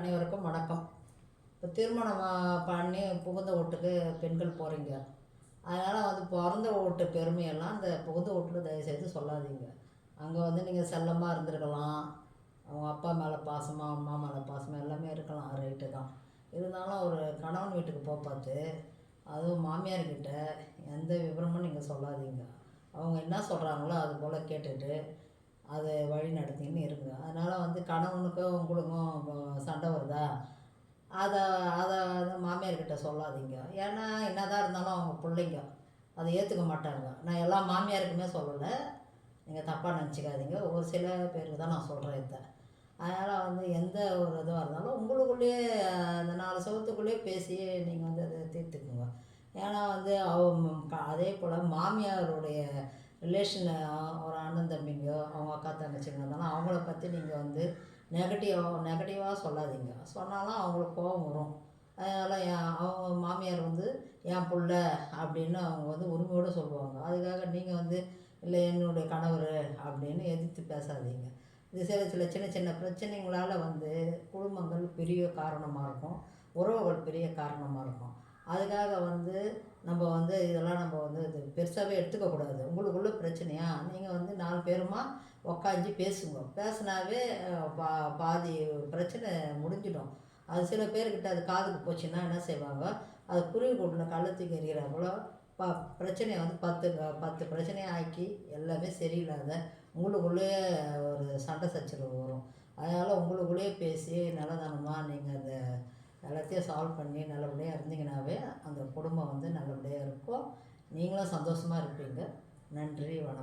அனைவருக்கும் வணக்கம். இப்போ திருமணம் பண்ணி புகுந்த வீட்டுக்கு பெண்கள் போகிறீங்க. அதனால் பிறந்த வீட்டு பெருமையெல்லாம் அந்த புகுந்த வீட்டில் தயவுசெய்து சொல்லாதீங்க. அங்கே நீங்கள் செல்லமாக இருந்திருக்கலாம், அவங்க அப்பா மேலே பாசமாக அம்மா மேலே பாசமாக எல்லாமே இருக்கலாம், ரைட்டு தான். இருந்தாலும் ஒரு கணவன் வீட்டுக்கு பார்த்து அதுவும் மாமியார்கிட்ட எந்த விவரமும் நீங்கள் சொல்லாதீங்க. அவங்க என்ன சொல்கிறாங்களோ அது போல் கேட்டுட்டு அதை வழி நடத்தின்னு இருங்க. அதனால் கணவனுக்கும் உங்களுக்கும் சண்டை வருதா, அதை அதை மாமியார்கிட்ட சொல்லாதீங்க. ஏன்னா என்னதான் இருந்தாலும் அவங்க பிள்ளைங்க அதை ஏற்றுக்க மாட்டாங்க. நான் எல்லா மாமியாருக்குமே சொல்லலை, நீங்கள் தப்பாக நினச்சிக்காதீங்க. ஒரு சில பேருக்கு தான் நான் சொல்கிறேன் இதை. அதனால் எந்த ஒரு இதுவாக இருந்தாலும் உங்களுக்குள்ளேயே அந்த 4 செவத்துக்குள்ளேயே பேசி நீங்கள் அதை தீர்த்துக்குங்க. ஏன்னா அதே போல் மாமியாருடைய ரிலேஷனை ஒரு அண்ணன் தம்பிங்கோ அவங்க அக்கா தங்கச்சிங்க இருந்தாலும் அவங்கள பற்றி நீங்கள் நெகட்டிவாக சொல்லாதீங்க. சொன்னாலும் அவங்களுக்கு கோபம் வரும். அதனால் அவங்க மாமியார் என் புள்ள அப்படின்னு அவங்க உரிமையோடு சொல்லுவாங்க. அதுக்காக நீங்கள் இல்லை என்னுடைய கணவர் அப்படின்னு எதிர்த்து பேசாதீங்க. இது சில சின்ன சின்ன பிரச்சனைங்களால் குடும்பங்கள் பெரிய காரணமாக இருக்கும், உறவுகள் பெரிய காரணமாக இருக்கும். அதுக்காக நம்ம இதெல்லாம் நம்ம இது பெருசாகவே எடுத்துக்கக்கூடாது. உங்களுக்குள்ள பிரச்சனையா நீங்கள் 4 பேருமா உக்காஞ்சி பேசுங்க. பேசினாவே பாதி பிரச்சனை முடிஞ்சிடும். அது சில பேர்கிட்ட அது காதுக்கு போச்சுன்னா என்ன செய்வாங்க, அது குருவி கூட்டில் கள்ளத்துக்கு எறிகிறாங்களோ பிரச்சனையை 10 பிரச்சனையை ஆக்கி எல்லாமே சரியில்லாத உங்களுக்குள்ளேயே ஒரு சண்டை சச்சரவு வரும். அதனால் உங்களுக்குள்ளேயே பேசி நல்லதனமாக நீங்கள் அந்த எல்லாத்தையும் சால்வ் பண்ணி நல்லபடியாக இருந்தீங்கன்னாவே அந்த குடும்பம் நல்லபடியாக இருக்கும். நீங்களும் சந்தோஷமாக இருப்பீங்க. நன்றி, வணக்கம்.